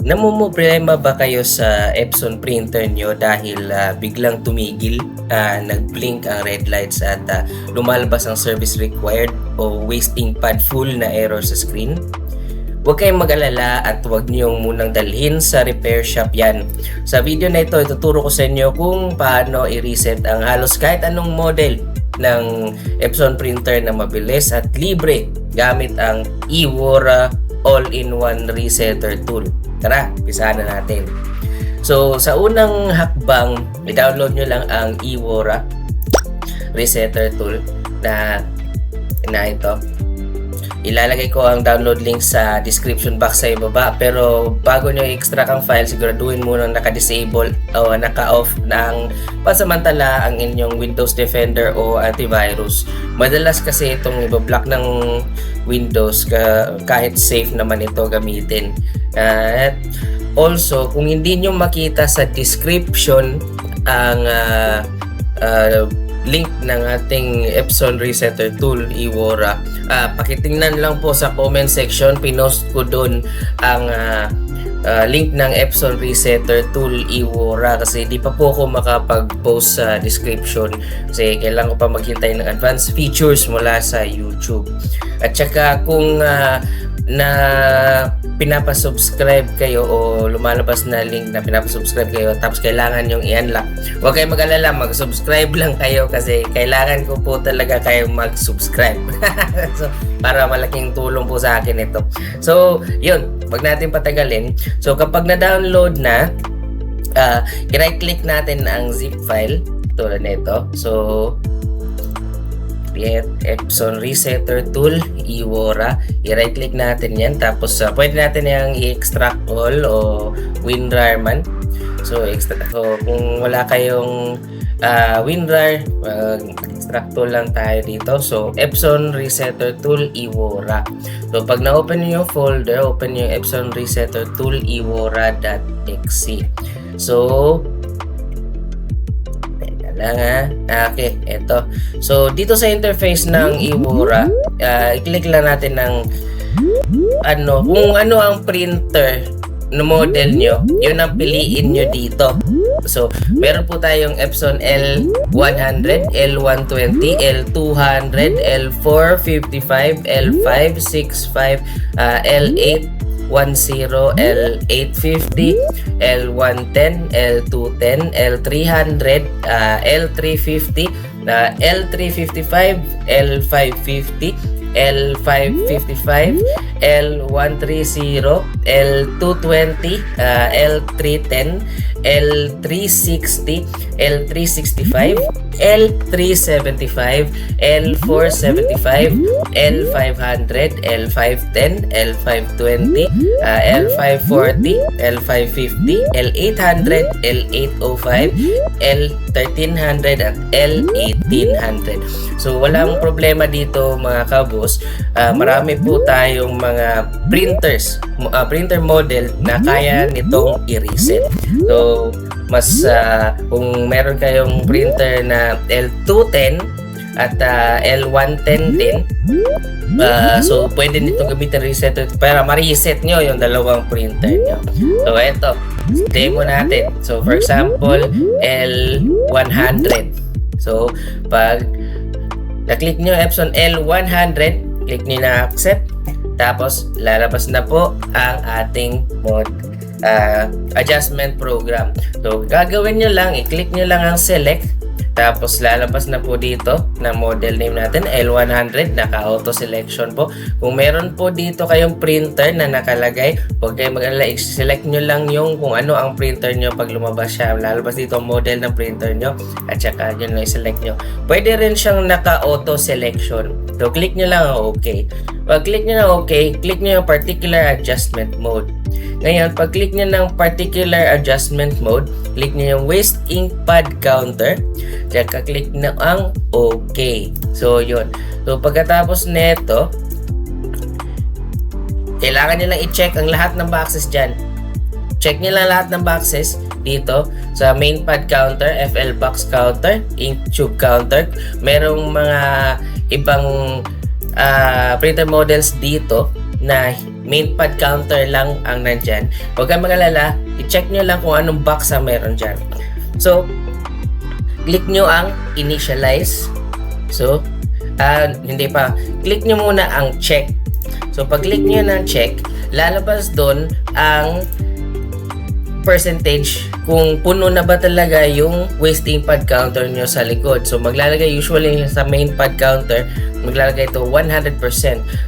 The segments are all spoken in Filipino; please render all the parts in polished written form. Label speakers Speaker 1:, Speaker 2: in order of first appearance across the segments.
Speaker 1: Namumroblema ba kayo sa Epson printer nyo dahil biglang tumigil, nag-blink ang red lights at lumalabas ang service required o wasting pad full na error sa screen? Huwag kayong mag-alala at huwag niyong munang dalhin sa repair shop yan. Sa video na ito, ituturo ko sa inyo kung paano i-reset ang halos kahit anong model ng Epson printer na mabilis at libre gamit ang eWaura All-in-One Resetter Tool. Tara, umpisahan na natin. So, sa unang hakbang, i-download nyo lang ang eWaura Resetter Tool na ito. Ilalagay ko ang download link sa description box sa ibaba, pero bago nyo i-extract ang file, siguraduhin muna naka-disable o naka-off ng pansamantala ang inyong Windows Defender o antivirus. Madalas kasi itong ibablock ng Windows kahit safe naman ito gamitin. At also, kung hindi nyo makita sa description ang link ng ating Epson Resetter Tool eWaura, pakitingnan lang po sa comment section. Pinost ko doon ang link ng Epson Resetter Tool eWaura kasi di pa po ako makapag-post sa description kasi kailangan ko pa maghintay ng advanced features mula sa YouTube. At saka kung na pinapasubscribe kayo o lumalabas na link na pinapasubscribe kayo tapos kailangan yung i-unlock, huwag kayong mag-alala, mag-subscribe lang kayo kasi kailangan ko po talaga kayong mag-subscribe. So, para malaking tulong po sa akin ito. So, yun, wag natin patagalin. So, kapag na-download na, i-right click natin ang zip file tulad nito. So, Epson Resetter Tool eWaura, i-right click natin yan, tapos pwede natin yung i-extract all o WinRAR man. So kung wala kayong WinRAR, extract tool lang tayo dito. So Epson Resetter Tool eWaura. So pag na-open nyo yung folder, open nyo yung Epson Resetter Tool eWaura.exe. So okay, eto. So, dito sa interface ng eWaura, i-click lang natin ng kung ano ang printer na model nyo, yun ang piliin nyo dito. So, meron po tayong Epson L100, L120, L200, L455, L565, L810, L850, L110, L210, L300, L350, L355, L550, L555, L130, L220, L310, L360, L365, L375, L475, L500, L510, L520, L540, L550, L800, L805, L1300 at L1800. So walang problema dito mga kabos. Marami po tayong mga printer model na kaya nitong i-reset. So mas kung meron kayong printer na L210 at L110 din, so pwede nito gamitin resetter para ma-reset nyo yung dalawang printer nyo. So eto, demo natin. So for example, L100. So pag na-click nyo Epson L100, click nyo na accept, tapos lalabas na po ang ating adjustment program. So gagawin nyo lang, i-click nyo lang ang select, tapos lalabas na po dito na model name natin L100, naka-auto selection po. Kung meron po dito kayong printer na nakalagay, huwag kayong mag-alala, i-select nyo lang yung kung ano ang printer nyo. Pag lumabas siya, lalabas dito ang model ng printer nyo at saka yun lang i-select nyo. Pwede rin siyang naka-auto selection. So click nyo lang ang OK. Pag click nyo na OK, click nyo yung particular adjustment mode. Ngayon, pag click nyo ng particular adjustment mode, click nyo yung waste ink pad counter, tsaka click na ang OK. So yun. So pagkatapos neto, kailangan nyo lang i-check ang lahat ng boxes dyan. Check nyo lang lahat ng boxes dito sa main pad counter, FL box counter, ink tube counter. Merong mga ibang printer models dito na main pad counter lang ang nandyan, huwag kang mag-alala, i-check nyo lang kung anong box ang meron dyan. So, click nyo ang initialize. So, hindi pa. Click nyo muna ang check. So, pag click nyo ng check, lalabas doon ang percentage kung puno na ba talaga yung wasting pad counter nyo sa likod. So, maglalagay usually sa main pad counter, maglalagay ito 100%.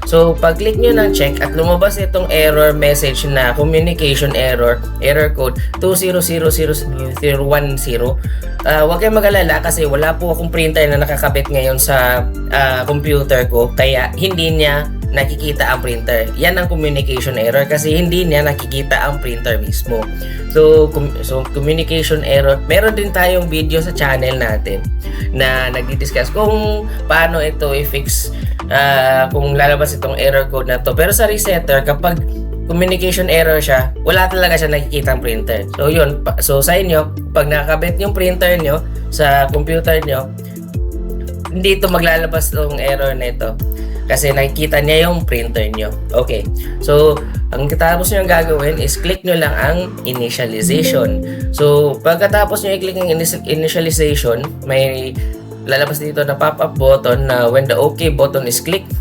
Speaker 1: So, pag click nyo ng check at lumabas itong error message na communication error, error code 2000010, huwag kayong mag-alala kasi wala po akong printer na nakakabit ngayon sa computer ko, kaya hindi niya nakikita ang printer. Yan ang communication error kasi hindi niya nakikita ang printer mismo. So communication error. Meron din tayong video sa channel natin na nagdi-discuss kung paano ito i-fix kung lalabas itong error code na to. Pero sa resetter, kapag communication error siya, wala talaga siya nakikita ang printer. So yun, so sa inyo, pag nakakabit yung printer nyo sa computer nyo, hindi ito maglalabas itong error na ito kasi nakikita niya yung printer nyo. Okay, so ang tapos nyo gagawin is click nyo lang ang initialization. So pagkatapos nyo i-click ang initialization, may lalabas dito na pop-up button na when the OK button is clicked,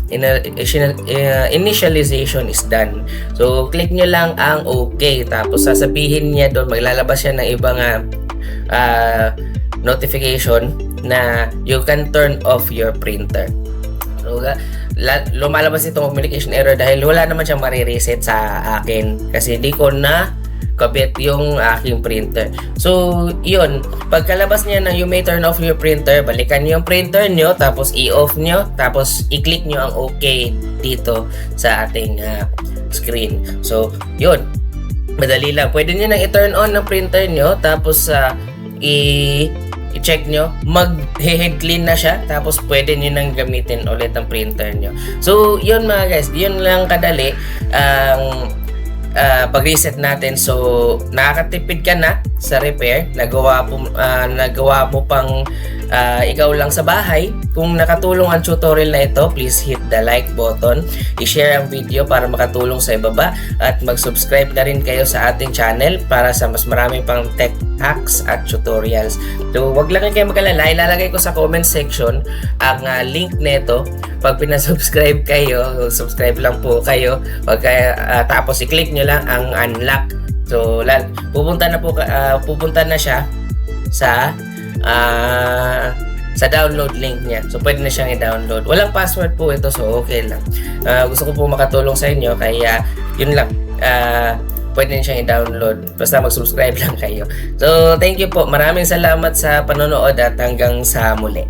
Speaker 1: initialization is done. So click nyo lang ang OK, tapos sasabihin niya doon, maglalabas siya ng ibang notification na you can turn off your printer. So, lumalabas itong communication error dahil wala naman siyang marireset sa akin kasi hindi ko na kabit yung aking printer. So, yun. Pagkalabas niya na you may turn off your printer, balikan niyo yung printer nyo, tapos i-off nyo, tapos i-click nyo ang OK dito sa ating screen. So, yun. Madali lang. Pwede nyo nang i-turn on ng printer nyo, tapos i-check nyo, mag-head clean na siya, tapos pwede nyo nang gamitin ulit ang printer nyo. So, yun mga guys, yun lang kadali ang pag-reset natin. So, nakakatipid ka na sa repair, nagawa mo pang ikaw lang sa bahay. Kung nakatulong ang tutorial na ito, please hit the like button, i-share ang video para makatulong sa ibaba, at mag-subscribe na rin kayo sa ating channel para sa mas marami pang tech hacks at tutorials. So, wag lang kayo mag-alala, ilalagay ko sa comment section ang link nito. Pag pinasubscribe kayo, subscribe lang po kayo, tapos i-click nyo lang ang unlock. So, pupunta na siya sa download link niya. So, pwede na siyang i-download. Walang password po ito, so okay lang. Gusto ko po makatulong sa inyo, kaya yun lang. Pwede na siyang i-download. Basta mag-subscribe lang kayo. So, thank you po. Maraming salamat sa panonood at hanggang sa muli.